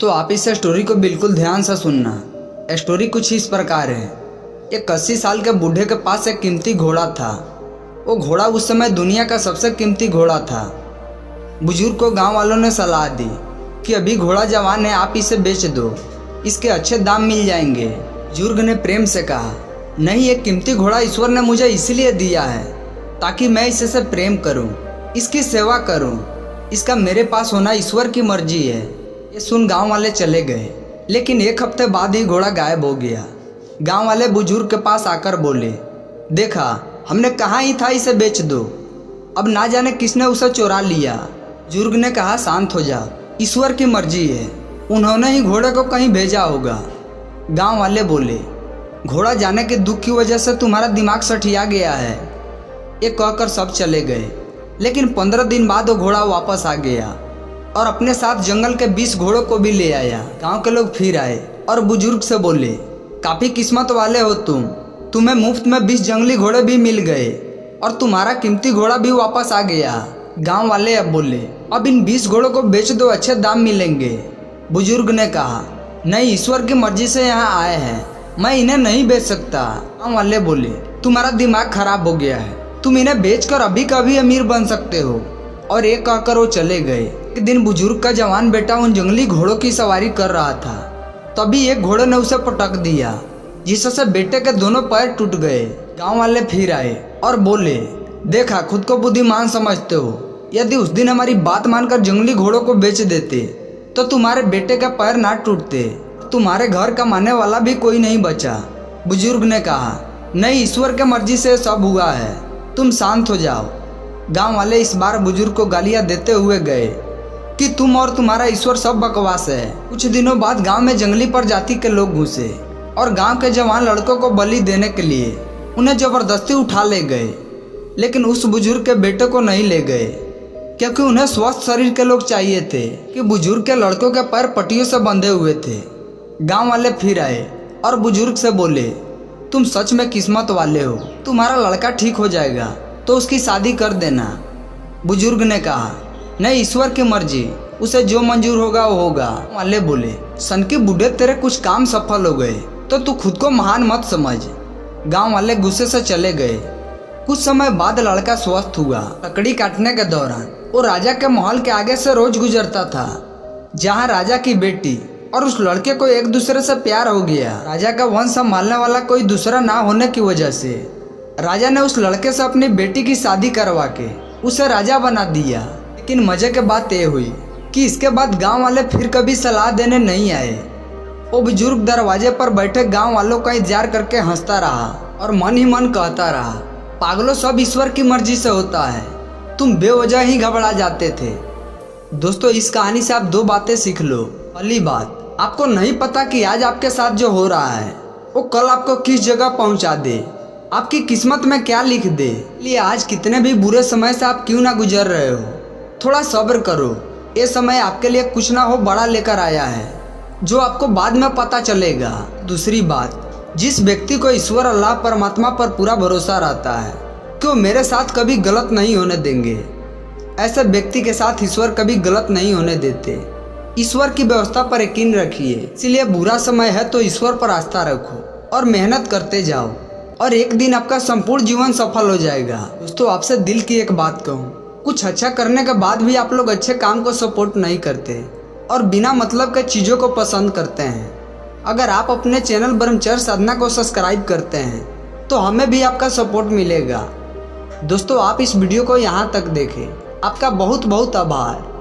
तो आप इस स्टोरी को बिल्कुल ध्यान से सुनना। स्टोरी कुछ इस प्रकार है। एक 80 साल के बूढ़े के पास एक कीमती घोड़ा था। वो घोड़ा उस समय दुनिया का सबसे कीमती घोड़ा था। बुजुर्ग को गांव वालों ने सलाह दी कि अभी घोड़ा जवान है, आप इसे बेच दो, इसके अच्छे दाम मिल जाएंगे। बुजुर्ग ने प्रेम से कहा, नहीं, एक कीमती घोड़ा ईश्वर ने मुझे इसलिए दिया है ताकि मैं इससे प्रेम करूं, इसकी सेवा करूं। इसका मेरे पास होना ईश्वर की मर्जी है। ये सुन गांव वाले चले गए, लेकिन एक हफ्ते बाद ही घोड़ा गायब हो गया। गांव वाले बुजुर्ग के पास आकर बोले, देखा, हमने कहा ही था इसे बेच दो, अब ना जाने किसने उसे चुरा लिया। बुजुर्ग ने कहा, शांत हो जाओ, ईश्वर की मर्जी है, उन्होंने ही घोड़े को कहीं भेजा होगा। गांव वाले बोले, घोड़ा जाने के दुख की वजह से तुम्हारा दिमाग सठिया गया है। ये कहकर सब चले गए, लेकिन 15 दिन बाद वो घोड़ा वापस आ गया और अपने साथ जंगल के 20 घोड़ों को भी ले आया। गांव के लोग फिर आए और बुजुर्ग से बोले, काफी किस्मत वाले हो तुम्हें मुफ्त में 20 जंगली घोड़े भी मिल गए और तुम्हारा कीमती घोड़ा भी वापस आ गया। गांव वाले अब बोले, अब इन 20 घोड़ों को बेच दो, अच्छे दाम मिलेंगे। बुजुर्ग ने कहा, नहीं, ईश्वर की मर्जी से यहाँ आए हैं, मैं इन्हें नहीं बेच सकता। गांव वाले बोले, तुम्हारा दिमाग खराब हो गया है, तुम इन्हें बेचकर अभी कभी अमीर बन सकते हो। और एक कहकर वो चले गए। एक दिन बुजुर्ग का जवान बेटा उन जंगली घोड़ों की सवारी कर रहा था, तभी एक घोड़े ने उसे पटक दिया, जिससे बेटे के दोनों पैर टूट गए। गांव वाले फिर आए और बोले, देखा, खुद को बुद्धिमान समझते हो, यदि उस दिन हमारी बात मानकर जंगली घोड़ों को बेच देते तो तुम्हारे बेटे का पैर ना टूटते, तुम्हारे घर कमाने वाला भी कोई नहीं बचा। बुजुर्ग ने कहा, नहीं, ईश्वर के मर्जी से सब हुआ है, तुम शांत हो जाओ। गांव वाले इस बार बुजुर्ग को गालियां देते हुए गए कि तुम और तुम्हारा ईश्वर सब बकवास है। कुछ दिनों बाद गांव में जंगली प्रजाति के लोग घुसे और गांव के जवान लड़कों को बलि देने के लिए उन्हें जबरदस्ती उठा ले गए, लेकिन उस बुजुर्ग के बेटे को नहीं ले गए, क्योंकि उन्हें स्वस्थ शरीर के लोग चाहिए थे कि बुजुर्ग के लड़कों के पैर पट्टियों से बंधे हुए थे। गांव वाले फिर आए और बुजुर्ग से बोले, तुम सच में किस्मत वाले हो, तुम्हारा लड़का ठीक हो जाएगा तो उसकी शादी कर देना। बुजुर्ग ने कहा, नहीं, ईश्वर की मर्जी, उसे जो मंजूर होगा वो होगा। वाले बोले, सन की बूढ़े, तेरे कुछ काम सफल हो गए तो तू खुद को महान मत समझ। गांव वाले गुस्से से चले गए। कुछ समय बाद लड़का स्वस्थ हुआ। लकड़ी काटने के दौरान वो राजा के महल के आगे से रोज गुजरता था, जहाँ राजा की बेटी और उस लड़के को एक दूसरे से प्यार हो गया। राजा का वंश संभालने वाला कोई दूसरा ना होने की वजह से राजा ने उस लड़के से अपनी बेटी की शादी करवा के उसे राजा बना दिया। लेकिन मजे की बात यह हुई कि इसके बाद गांव वाले फिर कभी सलाह देने नहीं आए। वो बुजुर्ग दरवाजे पर बैठे गांव वालों का इंतजार करके हंसता रहा और मन ही मन कहता रहा, पागलों, सब ईश्वर की मर्जी से होता है, तुम बेवजह ही घबरा जाते थे। दोस्तों, इस कहानी से आप 2 बातें सीख लो। पहली बात, आपको नहीं पता कि आज आपके साथ जो हो रहा है वो कल आपको किस जगह पहुंचा दे, आपकी किस्मत में क्या लिख दे। इसलिए आज कितने भी बुरे समय से आप क्यों ना गुजर रहे हो, थोड़ा सब्र करो, ये समय आपके लिए कुछ ना हो बड़ा लेकर आया है, जो आपको बाद में पता चलेगा। दूसरी बात, जिस व्यक्ति को ईश्वर अल्लाह परमात्मा पर पूरा भरोसा रहता है कि वो मेरे साथ कभी गलत नहीं होने देंगे, ऐसे व्यक्ति के साथ ईश्वर कभी गलत नहीं होने देते। ईश्वर की व्यवस्था पर यकीन रखिए। इसलिए बुरा समय है तो ईश्वर पर आस्था रखो और मेहनत करते जाओ और एक दिन आपका संपूर्ण जीवन सफल हो जाएगा। दोस्तों, आपसे दिल की एक बात कहूँ, कुछ अच्छा करने के बाद भी आप लोग अच्छे काम को सपोर्ट नहीं करते और बिना मतलब के चीज़ों को पसंद करते हैं। अगर आप अपने चैनल ब्रह्मचर्य साधना को सब्सक्राइब करते हैं तो हमें भी आपका सपोर्ट मिलेगा। दोस्तों, आप इस वीडियो को यहाँ तक देखें, आपका बहुत बहुत आभार।